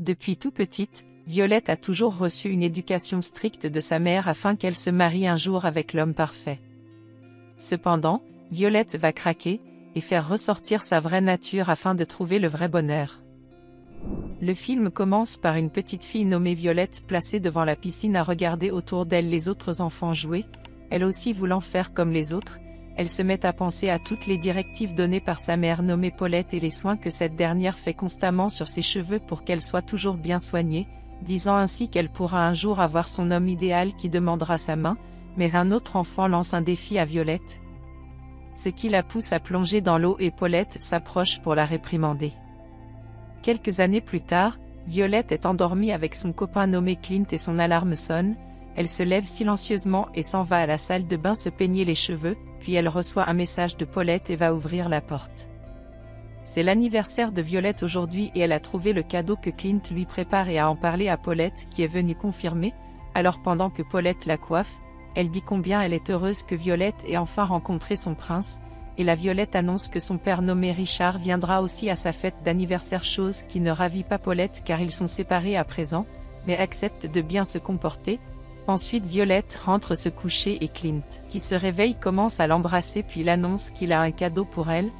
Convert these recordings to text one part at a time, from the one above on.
Depuis tout petite, Violette a toujours reçu une éducation stricte de sa mère afin qu'elle se marie un jour avec l'homme parfait. Cependant, Violette va craquer et faire ressortir sa vraie nature afin de trouver le vrai bonheur. Le film commence par une petite fille nommée Violette placée devant la piscine à regarder autour d'elle les autres enfants jouer, elle aussi voulant faire comme les autres. Elle se met à penser à toutes les directives données par sa mère nommée Paulette et les soins que cette dernière fait constamment sur ses cheveux pour qu'elle soit toujours bien soignée, disant ainsi qu'elle pourra un jour avoir son homme idéal qui demandera sa main, mais un autre enfant lance un défi à Violette, ce qui la pousse à plonger dans l'eau et Paulette s'approche pour la réprimander. Quelques années plus tard, Violette est endormie avec son copain nommé Clint et son alarme sonne, elle se lève silencieusement et s'en va à la salle de bain se peigner les cheveux, puis elle reçoit un message de Paulette et va ouvrir la porte. C'est l'anniversaire de Violette aujourd'hui et elle a trouvé le cadeau que Clint lui prépare et a en parlé à Paulette qui est venue confirmer, alors pendant que Paulette la coiffe, elle dit combien elle est heureuse que Violette ait enfin rencontré son prince, et la Violette annonce que son père nommé Richard viendra aussi à sa fête d'anniversaire, chose qui ne ravit pas Paulette car ils sont séparés à présent, mais accepte de bien se comporter. Ensuite Violette rentre se coucher et Clint, qui se réveille, commence à l'embrasser puis l'annonce qu'il a un cadeau pour elle.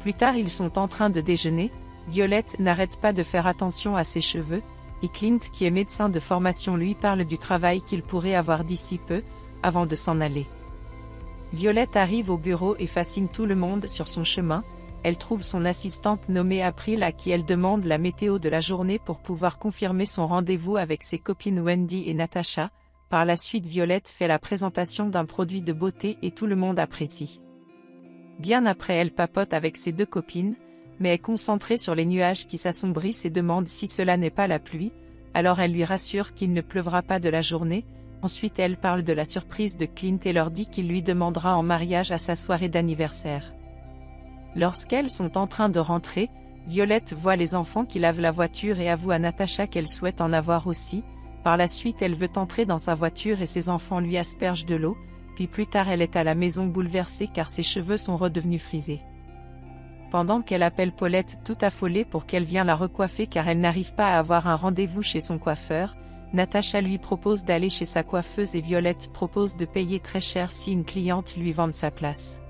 Plus tard ils sont en train de déjeuner, Violette n'arrête pas de faire attention à ses cheveux, et Clint qui est médecin de formation lui parle du travail qu'il pourrait avoir d'ici peu, avant de s'en aller. Violette arrive au bureau et fascine tout le monde sur son chemin, elle trouve son assistante nommée April à qui elle demande la météo de la journée pour pouvoir confirmer son rendez-vous avec ses copines Wendy et Natasha. Par la suite Violette fait la présentation d'un produit de beauté et tout le monde apprécie. Bien après elle papote avec ses deux copines, mais est concentrée sur les nuages qui s'assombrissent et demande si cela n'est pas la pluie, alors elle lui rassure qu'il ne pleuvra pas de la journée. Ensuite elle parle de la surprise de Clint et leur dit qu'il lui demandera en mariage à sa soirée d'anniversaire. Lorsqu'elles sont en train de rentrer, Violette voit les enfants qui lavent la voiture et avoue à Natasha qu'elle souhaite en avoir aussi. Par la suite elle veut entrer dans sa voiture et ses enfants lui aspergent de l'eau, puis plus tard elle est à la maison bouleversée car ses cheveux sont redevenus frisés. Pendant qu'elle appelle Paulette tout affolée pour qu'elle vienne la recoiffer car elle n'arrive pas à avoir un rendez-vous chez son coiffeur, Natasha lui propose d'aller chez sa coiffeuse et Violette propose de payer très cher si une cliente lui vende sa place.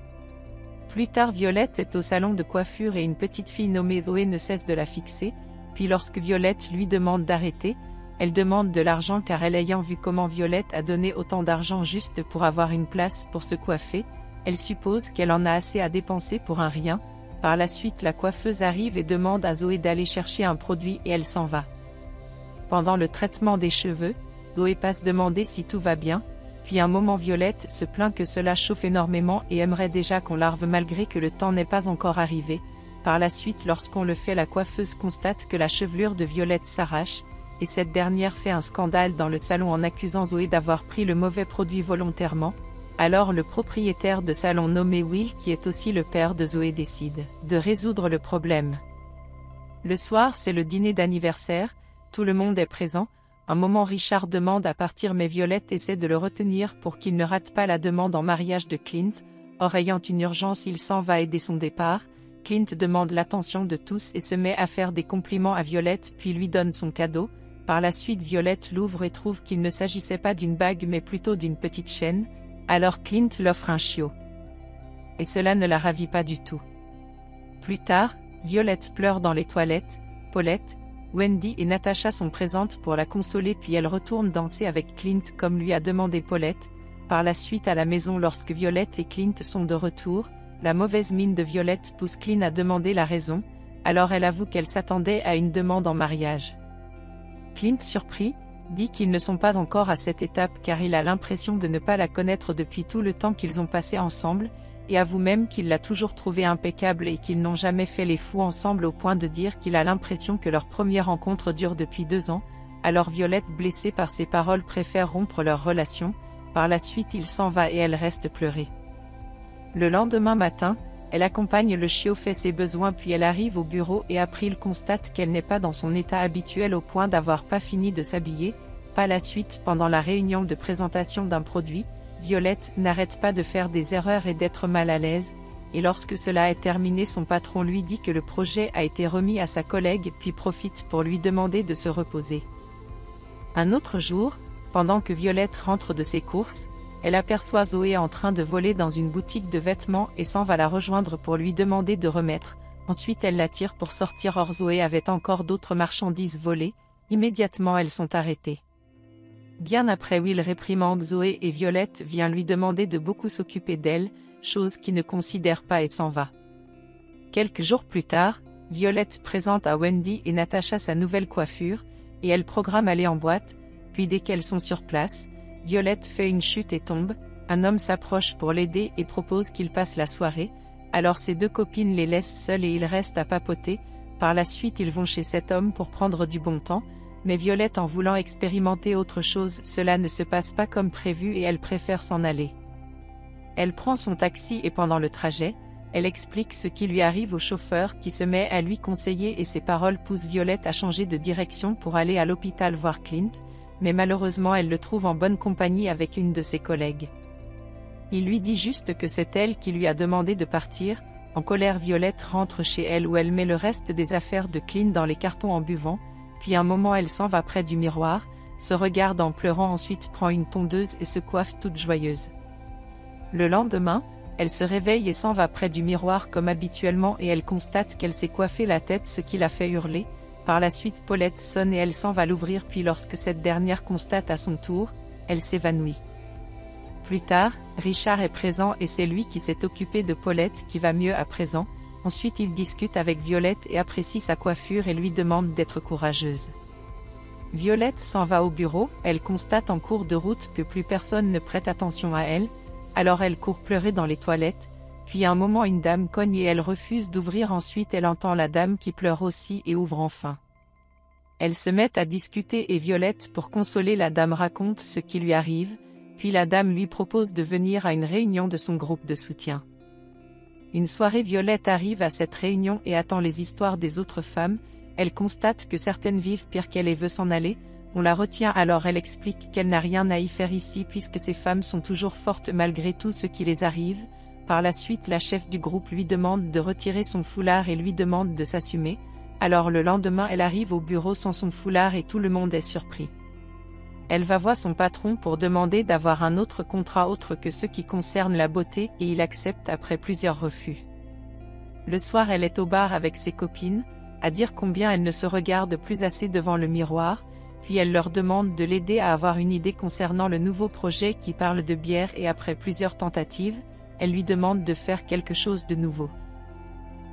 Plus tard Violette est au salon de coiffure et une petite fille nommée Zoé ne cesse de la fixer, puis lorsque Violette lui demande d'arrêter, elle demande de l'argent car elle ayant vu comment Violette a donné autant d'argent juste pour avoir une place pour se coiffer, elle suppose qu'elle en a assez à dépenser pour un rien. Par la suite la coiffeuse arrive et demande à Zoé d'aller chercher un produit et elle s'en va. Pendant le traitement des cheveux, Zoé passe demander si tout va bien, puis un moment Violette se plaint que cela chauffe énormément et aimerait déjà qu'on larve malgré que le temps n'est pas encore arrivé. Par la suite lorsqu'on le fait la coiffeuse constate que la chevelure de Violette s'arrache, et cette dernière fait un scandale dans le salon en accusant Zoé d'avoir pris le mauvais produit volontairement. Alors le propriétaire de salon nommé Will qui est aussi le père de Zoé décide de résoudre le problème. Le soir c'est le dîner d'anniversaire, tout le monde est présent, un moment Richard demande à partir mais Violette essaie de le retenir pour qu'il ne rate pas la demande en mariage de Clint, or ayant une urgence il s'en va aider son départ. Clint demande l'attention de tous et se met à faire des compliments à Violette puis lui donne son cadeau. Par la suite Violette l'ouvre et trouve qu'il ne s'agissait pas d'une bague mais plutôt d'une petite chaîne, alors Clint l'offre un chiot. Et cela ne la ravit pas du tout. Plus tard, Violette pleure dans les toilettes, Paulette, Wendy et Natasha sont présentes pour la consoler puis elle retourne danser avec Clint comme lui a demandé Paulette. Par la suite à la maison lorsque Violette et Clint sont de retour, la mauvaise mine de Violette pousse Clint à demander la raison, alors elle avoue qu'elle s'attendait à une demande en mariage. Clint surpris, dit qu'ils ne sont pas encore à cette étape car il a l'impression de ne pas la connaître depuis tout le temps qu'ils ont passé ensemble, et avoue même qu'il l'a toujours trouvée impeccable et qu'ils n'ont jamais fait les fous ensemble au point de dire qu'il a l'impression que leur première rencontre dure depuis 2 ans, alors Violette blessée par ces paroles préfère rompre leur relation, par la suite il s'en va et elle reste pleurer. Le lendemain matin, elle accompagne le chiot fait ses besoins puis elle arrive au bureau et April constate qu'elle n'est pas dans son état habituel au point d'avoir pas fini de s'habiller. Par la suite pendant la réunion de présentation d'un produit, Violette n'arrête pas de faire des erreurs et d'être mal à l'aise, et lorsque cela est terminé son patron lui dit que le projet a été remis à sa collègue puis profite pour lui demander de se reposer. Un autre jour, pendant que Violette rentre de ses courses, elle aperçoit Zoé en train de voler dans une boutique de vêtements et s'en va la rejoindre pour lui demander de remettre. Ensuite elle l'attire pour sortir, or Zoé avait encore d'autres marchandises volées. Immédiatement elles sont arrêtées. Bien après, Will réprimande Zoé et Violette vient lui demander de beaucoup s'occuper d'elle, chose qu'il ne considère pas et s'en va. Quelques jours plus tard, Violette présente à Wendy et Natasha sa nouvelle coiffure, et elle programme aller en boîte, puis dès qu'elles sont sur place, Violette fait une chute et tombe, un homme s'approche pour l'aider et propose qu'il passe la soirée, alors ses deux copines les laissent seules et ils restent à papoter. Par la suite ils vont chez cet homme pour prendre du bon temps, mais Violette en voulant expérimenter autre chose, cela ne se passe pas comme prévu et elle préfère s'en aller. Elle prend son taxi et pendant le trajet, elle explique ce qui lui arrive au chauffeur qui se met à lui conseiller et ses paroles poussent Violette à changer de direction pour aller à l'hôpital voir Clint, mais malheureusement elle le trouve en bonne compagnie avec une de ses collègues. Il lui dit juste que c'est elle qui lui a demandé de partir. En colère, Violette rentre chez elle où elle met le reste des affaires de Clint dans les cartons en buvant, puis un moment elle s'en va près du miroir, se regarde en pleurant, ensuite prend une tondeuse et se coiffe toute joyeuse. Le lendemain, elle se réveille et s'en va près du miroir comme habituellement et elle constate qu'elle s'est coiffé la tête, ce qui la fait hurler. Par la suite Paulette sonne et elle s'en va l'ouvrir, puis lorsque cette dernière constate à son tour, elle s'évanouit. Plus tard, Richard est présent et c'est lui qui s'est occupé de Paulette qui va mieux à présent. Ensuite il discute avec Violette et apprécie sa coiffure et lui demande d'être courageuse. Violette s'en va au bureau, elle constate en cours de route que plus personne ne prête attention à elle, alors elle court pleurer dans les toilettes, puis à un moment une dame cogne et elle refuse d'ouvrir, ensuite elle entend la dame qui pleure aussi et ouvre enfin. Elles se mettent à discuter et Violette pour consoler la dame raconte ce qui lui arrive, puis la dame lui propose de venir à une réunion de son groupe de soutien. Une soirée, Violette arrive à cette réunion et attend les histoires des autres femmes, elle constate que certaines vivent pire qu'elle et veut s'en aller, on la retient alors elle explique qu'elle n'a rien à y faire ici puisque ces femmes sont toujours fortes malgré tout ce qui les arrive. Par la suite la chef du groupe lui demande de retirer son foulard et lui demande de s'assumer, alors le lendemain elle arrive au bureau sans son foulard et tout le monde est surpris. Elle va voir son patron pour demander d'avoir un autre contrat autre que ceux qui concernent la beauté et il accepte après plusieurs refus. Le soir elle est au bar avec ses copines, à dire combien elle ne se regarde plus assez devant le miroir, puis elle leur demande de l'aider à avoir une idée concernant le nouveau projet qui parle de bière et après plusieurs tentatives, elle lui demande de faire quelque chose de nouveau.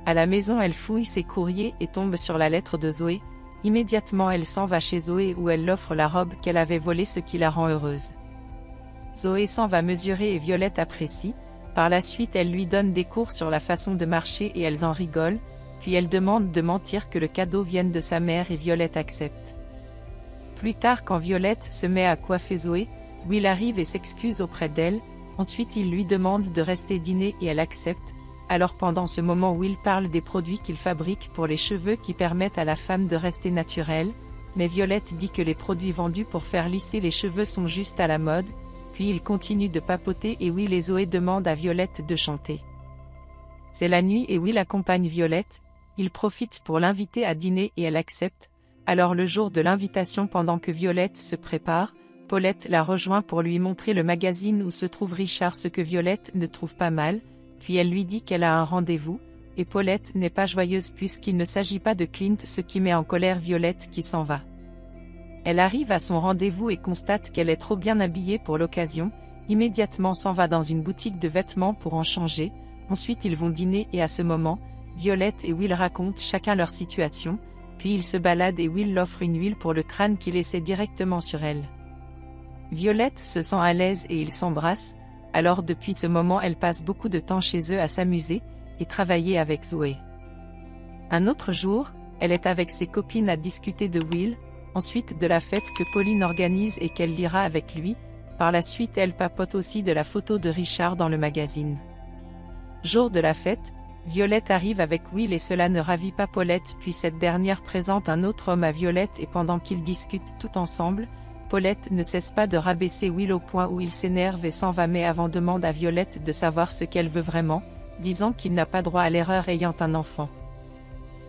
À la maison elle fouille ses courriers et tombe sur la lettre de Zoé. Immédiatement elle s'en va chez Zoé où elle l'offre la robe qu'elle avait volée, ce qui la rend heureuse. Zoé s'en va mesurer et Violette apprécie, par la suite elle lui donne des cours sur la façon de marcher et elles en rigolent, puis elle demande de mentir que le cadeau vienne de sa mère et Violette accepte. Plus tard quand Violette se met à coiffer Zoé, Will arrive et s'excuse auprès d'elle, ensuite il lui demande de rester dîner et elle accepte. Alors pendant ce moment Will parle des produits qu'il fabrique pour les cheveux qui permettent à la femme de rester naturelle, mais Violette dit que les produits vendus pour faire lisser les cheveux sont juste à la mode, puis il continue de papoter et Will et Zoé demandent à Violette de chanter. C'est la nuit et Will accompagne Violette, il profite pour l'inviter à dîner et elle accepte, alors le jour de l'invitation pendant que Violette se prépare, Paulette la rejoint pour lui montrer le magazine où se trouve Richard, ce que Violette ne trouve pas mal. Puis elle lui dit qu'elle a un rendez-vous, et Paulette n'est pas joyeuse puisqu'il ne s'agit pas de Clint, ce qui met en colère Violette qui s'en va. Elle arrive à son rendez-vous et constate qu'elle est trop bien habillée pour l'occasion, immédiatement s'en va dans une boutique de vêtements pour en changer, ensuite ils vont dîner et à ce moment, Violette et Will racontent chacun leur situation, puis ils se baladent et Will l'offre une huile pour le crâne qu'il essaie directement sur elle. Violette se sent à l'aise et ils s'embrassent. Alors depuis ce moment elle passe beaucoup de temps chez eux à s'amuser, et travailler avec Zoé. Un autre jour, elle est avec ses copines à discuter de Will, ensuite de la fête que Pauline organise et qu'elle lira avec lui, par la suite elle papote aussi de la photo de Richard dans le magazine. Jour de la fête, Violette arrive avec Will et cela ne ravit pas Paulette puis cette dernière présente un autre homme à Violette et pendant qu'ils discutent tout ensemble, Paulette ne cesse pas de rabaisser Will au point où il s'énerve et s'en va mais avant demande à Violette de savoir ce qu'elle veut vraiment, disant qu'il n'a pas droit à l'erreur ayant un enfant.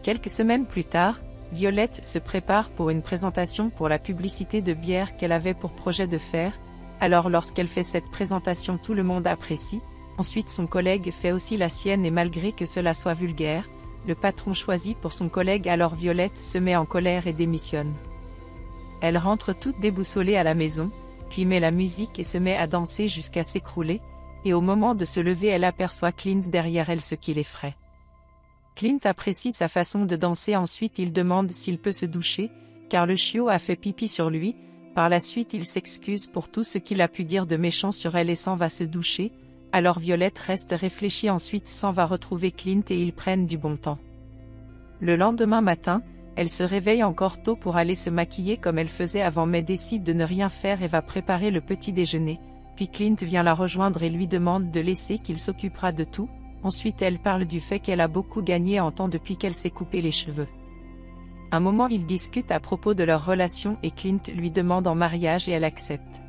Quelques semaines plus tard, Violette se prépare pour une présentation pour la publicité de bière qu'elle avait pour projet de faire, alors lorsqu'elle fait cette présentation tout le monde apprécie, ensuite son collègue fait aussi la sienne et malgré que cela soit vulgaire, le patron choisit pour son collègue alors Violette se met en colère et démissionne. Elle rentre toute déboussolée à la maison, puis met la musique et se met à danser jusqu'à s'écrouler, et au moment de se lever elle aperçoit Clint derrière elle ce qui l'effraie. Clint apprécie sa façon de danser ensuite il demande s'il peut se doucher, car le chiot a fait pipi sur lui, par la suite il s'excuse pour tout ce qu'il a pu dire de méchant sur elle et s'en va se doucher, alors Violette reste réfléchie ensuite s'en va retrouver Clint et ils prennent du bon temps. Le lendemain matin, elle se réveille encore tôt pour aller se maquiller comme elle faisait avant mais décide de ne rien faire et va préparer le petit déjeuner, puis Clint vient la rejoindre et lui demande de laisser qu'il s'occupera de tout, ensuite elle parle du fait qu'elle a beaucoup gagné en temps depuis qu'elle s'est coupé les cheveux. Un moment ils discutent à propos de leur relation et Clint lui demande en mariage et elle accepte.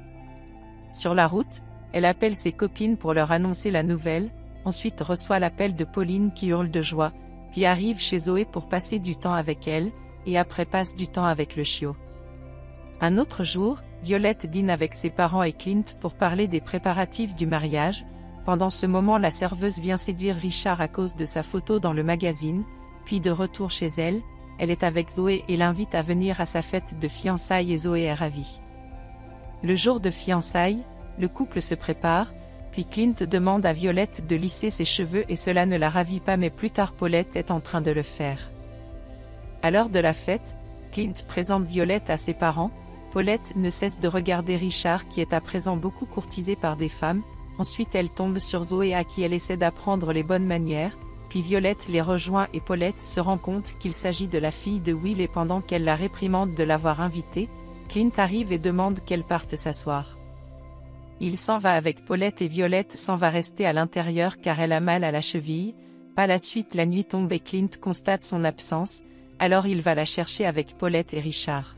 Sur la route, elle appelle ses copines pour leur annoncer la nouvelle, ensuite reçoit l'appel de Pauline qui hurle de joie, puis arrive chez Zoé pour passer du temps avec elle, et après passe du temps avec le chiot. Un autre jour, Violette dîne avec ses parents et Clint pour parler des préparatifs du mariage. Pendant ce moment la serveuse vient séduire Richard à cause de sa photo dans le magazine, puis de retour chez elle, elle est avec Zoé et l'invite à venir à sa fête de fiançailles et Zoé est ravie. Le jour de fiançailles, le couple se prépare, puis Clint demande à Violette de lisser ses cheveux et cela ne la ravit pas mais plus tard Paulette est en train de le faire. À l'heure de la fête, Clint présente Violette à ses parents, Paulette ne cesse de regarder Richard qui est à présent beaucoup courtisé par des femmes, ensuite elle tombe sur Zoé à qui elle essaie d'apprendre les bonnes manières, puis Violette les rejoint et Paulette se rend compte qu'il s'agit de la fille de Will et pendant qu'elle la réprimande de l'avoir invitée, Clint arrive et demande qu'elle parte s'asseoir. Il s'en va avec Paulette et Violette s'en va rester à l'intérieur car elle a mal à la cheville, par la suite la nuit tombe et Clint constate son absence, alors il va la chercher avec Paulette et Richard.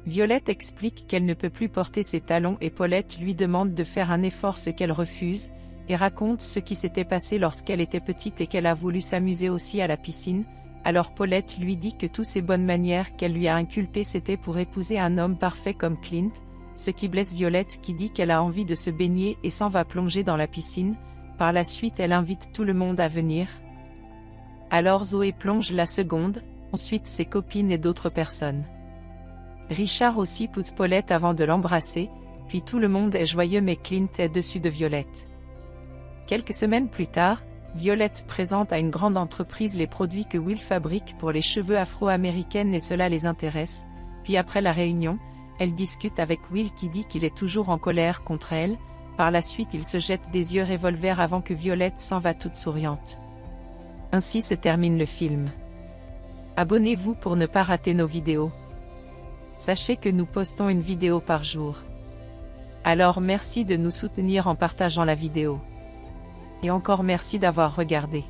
Violette explique qu'elle ne peut plus porter ses talons et Paulette lui demande de faire un effort ce qu'elle refuse, et raconte ce qui s'était passé lorsqu'elle était petite et qu'elle a voulu s'amuser aussi à la piscine, alors Paulette lui dit que toutes ces bonnes manières qu'elle lui a inculpées c'était pour épouser un homme parfait comme Clint, ce qui blesse Violette qui dit qu'elle a envie de se baigner et s'en va plonger dans la piscine, par la suite elle invite tout le monde à venir. Alors Zoé plonge la seconde, ensuite ses copines et d'autres personnes. Richard aussi pousse Paulette avant de l'embrasser, puis tout le monde est joyeux mais Clint est dessus de Violette. Quelques semaines plus tard, Violette présente à une grande entreprise les produits que Will fabrique pour les cheveux afro-américaines et cela les intéresse, puis après la réunion, elle discute avec Will qui dit qu'il est toujours en colère contre elle, par la suite il se jette des yeux revolver avant que Violette s'en va toute souriante. Ainsi se termine le film. Abonnez-vous pour ne pas rater nos vidéos. Sachez que nous postons une vidéo par jour. Alors merci de nous soutenir en partageant la vidéo. Et encore merci d'avoir regardé.